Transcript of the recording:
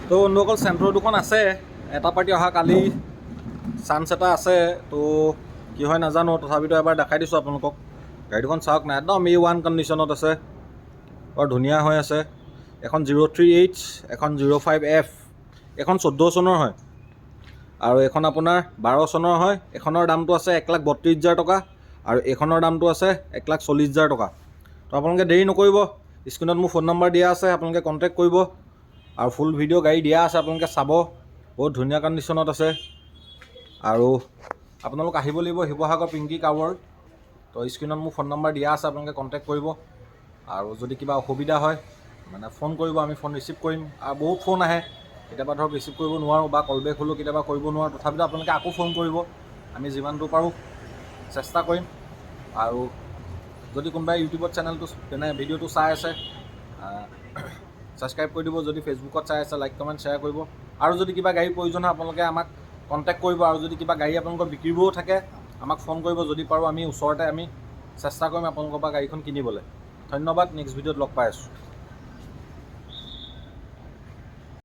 তো বন্ধুসকল চেণ্ট্ৰ দুখন আছে, এটা পাৰ্টি অহা কালি চান্স এটা আছে। তো কি হয় নাজানো, তথাপিতো এবাৰ দেখাই দিছোঁ আপোনালোকক। গাড়ী দুখন চাওক না, একদম A1 কণ্ডিশ্যনত আছে, বৰ ধুনীয়া হৈ আছে। এখন 038, এখন 05F, এখন 14 চনৰ হয় আৰু এখন আপোনাৰ 12 চনৰ হয়। এখনৰ দামটো আছে 1,32,000 টকা আৰু এইখনৰ দামটো আছে 1,40,000 টকা। তো আপোনালোকে দেৰি নকৰিব, স্ক্ৰীণত মোৰ ফোন নম্বৰ দিয়া আছে, আপোনালোকে কণ্টেক্ট কৰিব আৰু ফুল ভিডিঅ' গাড়ী দিয়া আছে, আপোনালোকে চাব। বহুত ধুনীয়া কণ্ডিশ্যনত আছে আৰু আপোনালোক আহিব লাগিব শিৱসাগৰ পিংকি কাৰ ৱৰ্ল্ড। তো স্ক্ৰীণত মোৰ ফোন নম্বৰ দিয়া আছে, আপোনালোকে কণ্টেক্ট কৰিব আৰু যদি কিবা অসুবিধা হয় মানে ফোন কৰিব, আমি ফোন ৰিচিভ কৰিম। আৰু বহুত ফোন আহে, কেতিয়াবা ধৰক ৰিচিভ কৰিব নোৱাৰোঁ বা কল বেক হ'লেও কেতিয়াবা কৰিব নোৱাৰোঁ, তথাপিতো আপোনালোকে আকৌ ফোন কৰিব, আমি যিমানটো পাৰোঁ চেষ্টা কৰিম। আৰু যদি কোনোবাই ইউটিউবত চেনেলটো মানে ভিডিঅ'টো চাই আছে, ছাবস্ক্ৰাইব কৰি দিব। যদি ফেচবুকত চাই আছে, লাইক কমেণ্ট শ্বেয়াৰ কৰিব। আৰু যদি কিবা গাড়ীৰ প্ৰয়োজন হয় আপোনালোকে আমাক কণ্টেক্ট কৰিব। আৰু যদি কিবা গাড়ী আপোনালোকৰ বিক্ৰীবও থাকে আমাক ফোন কৰিব, যদি পাৰোঁ আমি ওচৰতে আমি চেষ্টা কৰিম আপোনালোকৰ পৰা গাড়ীখন কিনিবলৈ। ধন্যবাদ, নেক্সট ভিডিঅ'ত লগ পাই আছোঁ।